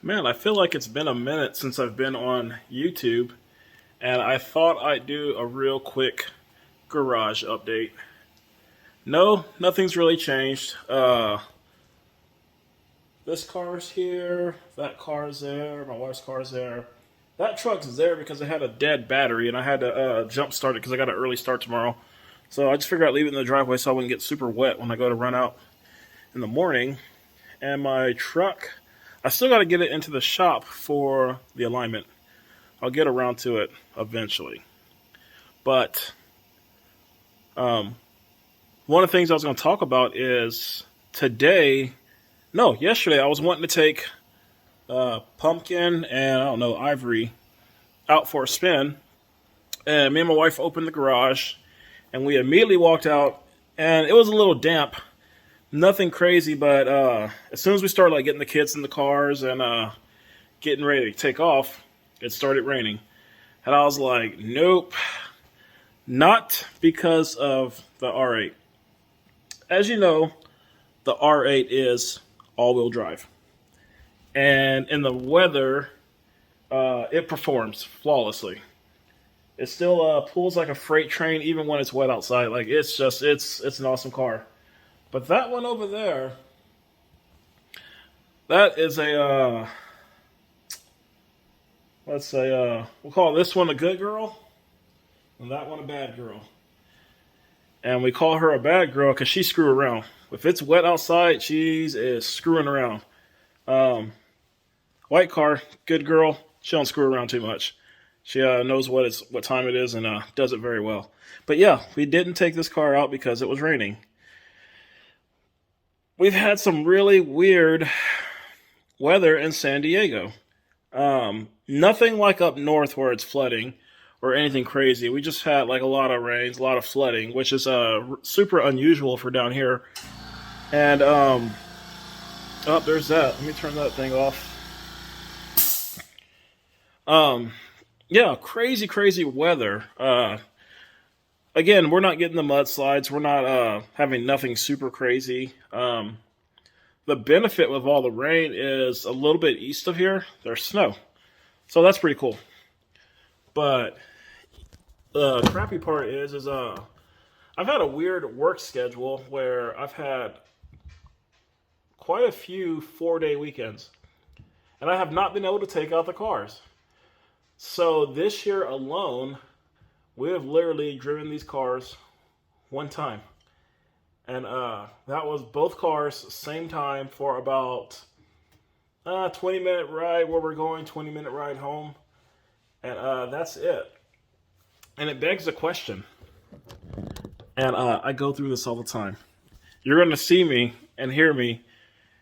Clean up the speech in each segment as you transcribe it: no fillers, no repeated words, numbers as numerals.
Man, I feel like it's been a minute since I've been on YouTube, and I thought I'd do a real quick garage update. No, nothing's really changed. This car's here, that car's there, my wife's car's there. That truck's there because it had a dead battery, and I had to jump start it because I got an early start tomorrow. So I just figured I'd leave it in the driveway so I wouldn't get super wet when I go to run out in the morning. And my truck, I still got to get it into the shop for the alignment. I'll get around to it eventually. But one of the things I was going to talk about is yesterday, I was wanting to take Pumpkin and, I don't know, Ivory out for a spin. And me and my wife opened the garage, and we immediately walked out, and it was a little damp. Nothing crazy, but as soon as we started getting the kids in the cars and getting ready to take off, it started raining. And I was like, nope, not because of the R8. As you know, the R8 is all-wheel drive. And in the weather, it performs flawlessly. It still pulls like a freight train even when it's wet outside. It's an awesome car. But that one over there, that is let's say, we'll call this one a good girl, and that one a bad girl. And we call her a bad girl because she screw around. If it's wet outside, she is screwing around. White car, good girl. She don't screw around too much. She knows what time it is and does it very well. But yeah, we didn't take this car out because it was raining. We've had some really weird weather in San Diego. Nothing like up north where it's flooding or anything crazy. We just had a lot of rains, a lot of flooding, which is super unusual for down here. And there's that. Let me turn that thing off. Yeah, crazy weather. Again, we're not getting the mudslides. We're not having nothing super crazy. The benefit with all the rain is a little bit east of here, there's snow. So that's pretty cool. But the crappy part is I've had a weird work schedule where I've had quite a few 4-day weekends. And I have not been able to take out the cars. So this year alone, we have literally driven these cars one time. And that was both cars, same time for about 20-minute ride where we're going, 20-minute ride home. And that's it. And it begs a question. And I go through this all the time. You're going to see me and hear me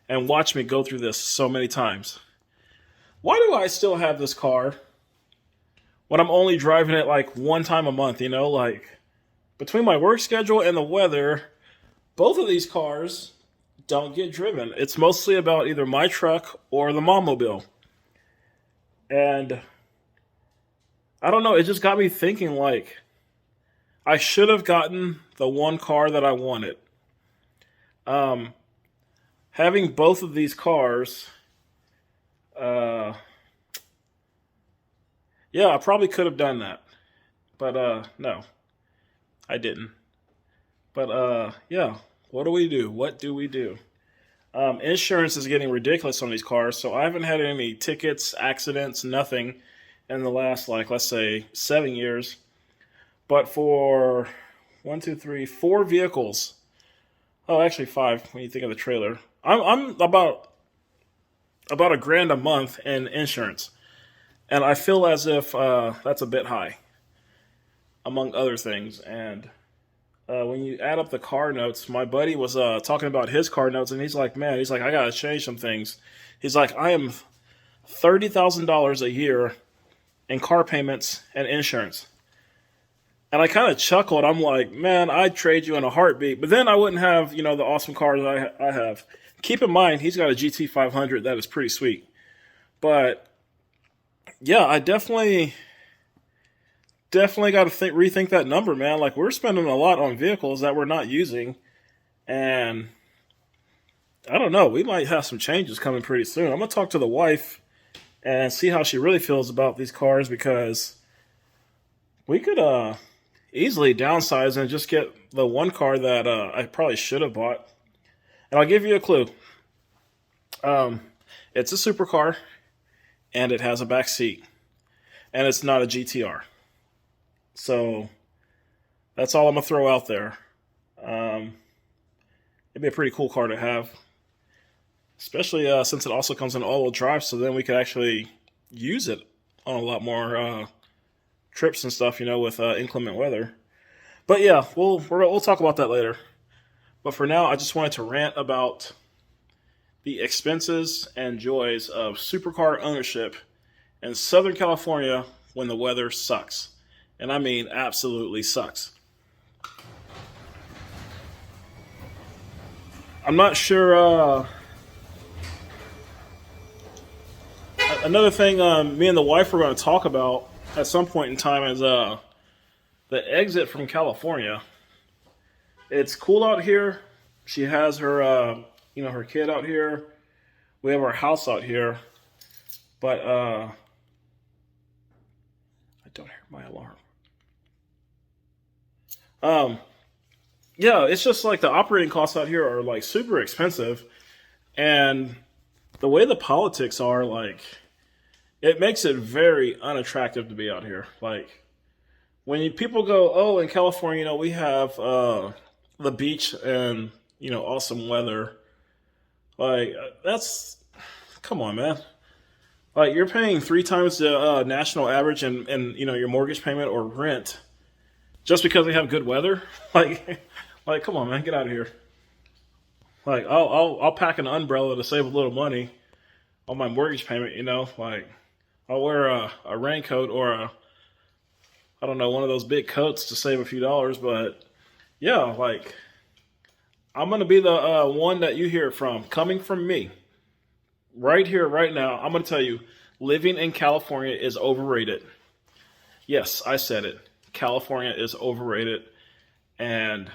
and watch me go through this so many times. Why do I still have this car when I'm only driving it one time a month? Between my work schedule and the weather, both of these cars don't get driven. It's mostly about either my truck or the Mommobile. And I don't know, it just got me thinking I should have gotten the one car that I wanted. Having both of these cars, yeah, I probably could have done that. But no, I didn't. But yeah, what do we do? What do we do? Insurance is getting ridiculous on these cars, so I haven't had any tickets, accidents, nothing in the last, let's say, 7 years. But for 4 vehicles, oh, actually 5 when you think of the trailer, I'm about $1,000 a month in insurance. And I feel as if that's a bit high, among other things. And when you add up the car notes, my buddy was talking about his car notes, and he's like, I got to change some things. He's like, I am $30,000 a year in car payments and insurance. And I kind of chuckled. I'm like, man, I'd trade you in a heartbeat. But then I wouldn't have, the awesome cars I have. Keep in mind, he's got a GT500 that is pretty sweet. But yeah, I definitely got to rethink that number, man. We're spending a lot on vehicles that we're not using, and I don't know. We might have some changes coming pretty soon. I'm gonna talk to the wife and see how she really feels about these cars, because we could easily downsize and just get the one car that I probably should have bought. And I'll give you a clue. It's a supercar, and it has a back seat, and it's not a GTR. So that's all I'm gonna throw out there. It'd be a pretty cool car to have, especially since it also comes in all-wheel drive. So then we could actually use it on a lot more trips and stuff, with inclement weather. But yeah, we'll talk about that later. But for now, I just wanted to rant about the expenses and joys of supercar ownership in Southern California when the weather sucks. And I mean absolutely sucks. I'm not sure. Another thing me and the wife were going to talk about at some point in time is the exit from California. It's cool out here. She has her, her kid out here. We have our house out here. But I don't hear my alarm. Yeah, it's just like the operating costs out here are like super expensive, and the way the politics are, like, it makes it very unattractive to be out here. Like, when people go, oh, in California, we have the beach and awesome weather. Like, come on, man. Like, you're paying 3 times the national average and your mortgage payment or rent just because they have good weather. Like, come on, man, get out of here. Like, I'll pack an umbrella to save a little money on my mortgage payment. Like, I'll wear a raincoat or I don't know, one of those big coats to save a few dollars. But yeah, like, I'm gonna be the one that you hear from, coming from me, right here, right now. I'm gonna tell you, living in California is overrated. Yes, I said it. California is overrated, and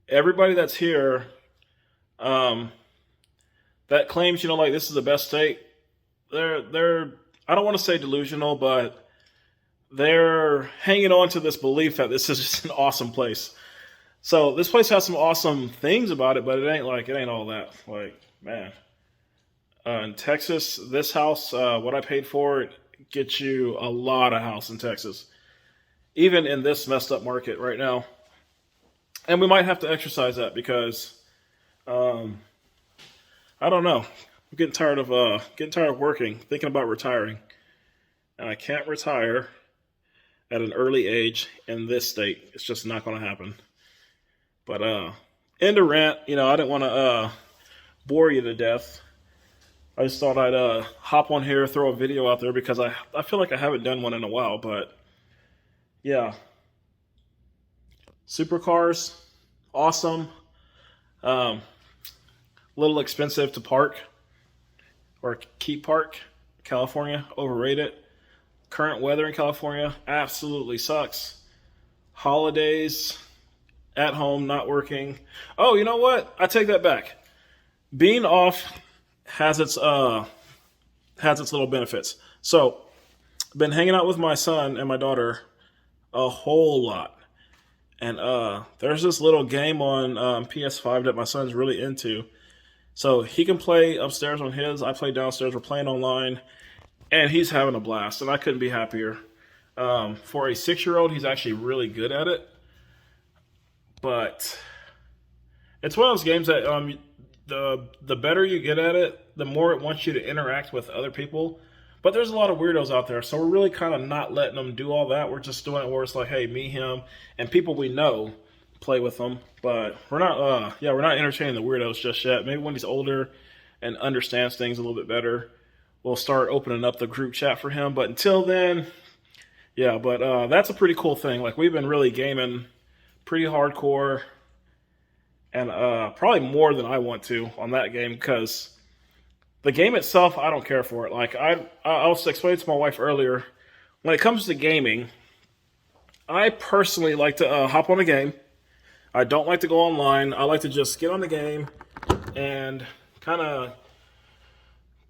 everybody that's here that claims, like, this is the best state, they're I don't want to say delusional, but they're hanging on to this belief that this is just an awesome place. So this place has some awesome things about it, but it ain't all that. Like, man, in Texas, this house, what I paid for it, gets you a lot of house in Texas, even in this messed up market right now. And we might have to exercise that because, I don't know. I'm getting tired of working, thinking about retiring, and I can't retire at an early age in this state. It's just not going to happen. But end of rant. I didn't want to bore you to death. I just thought I'd hop on here, throw a video out there because I feel like I haven't done one in a while. But yeah, supercars, awesome. Little expensive to park or keep park. California, overrated. Current weather in California absolutely sucks. Holidays, at home, not working. Oh, you know what? I take that back. Being off has its little benefits. So, been hanging out with my son and my daughter a whole lot. And there's this little game on PS5 that my son's really into. So he can play upstairs on his. I play downstairs. We're playing online. And he's having a blast. And I couldn't be happier. For a 6-year-old, he's actually really good at it. But it's one of those games that the better you get at it, the more it wants you to interact with other people. But there's a lot of weirdos out there, so we're really kind of not letting them do all that. We're just doing it where it's like, hey, me, him, and people we know play with them. But we're not, we're not entertaining the weirdos just yet. Maybe when he's older and understands things a little bit better, we'll start opening up the group chat for him. But until then, yeah. But that's a pretty cool thing. Like, we've been really gaming pretty hardcore, and probably more than I want to on that game, because the game itself, I don't care for it. Like, I was explaining to my wife earlier, when it comes to gaming, I personally like to hop on a game. I don't like to go online. I like to just get on the game and kind of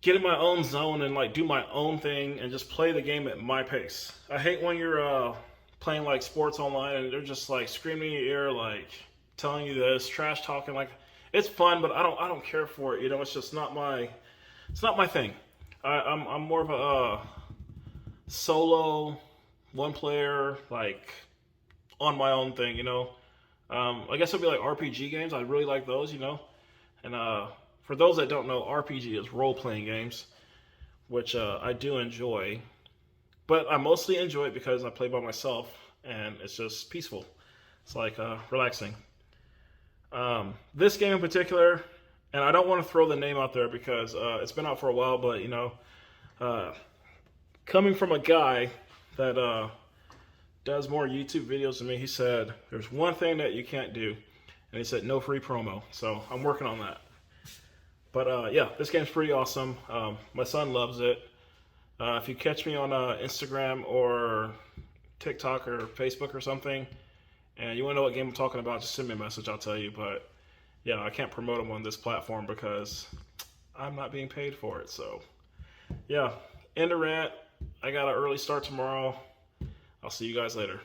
get in my own zone and like do my own thing and just play the game at my pace. I hate when you're playing like sports online and they're just like screaming in your ear, like telling you this, trash talking. Like it's fun, but I don't care for it. You know, it's just not my thing. I'm more of a solo, one player, like on my own thing. You know, I guess it'd be like RPG games. I really like those. You know, and for those that don't know, RPG is role playing games, which I do enjoy. But I mostly enjoy it because I play by myself and it's just peaceful. It's like relaxing. This game in particular, and I don't want to throw the name out there because it's been out for a while, but you know, coming from a guy that does more YouTube videos than me, he said there's one thing that you can't do, and he said no free promo. So I'm working on that. But yeah, this game's pretty awesome. My son loves it. If you catch me on Instagram or TikTok or Facebook or something, and you want to know what game I'm talking about, just send me a message. I'll tell you. But yeah, I can't promote them on this platform because I'm not being paid for it. So yeah, end of rant. I got an early start tomorrow. I'll see you guys later.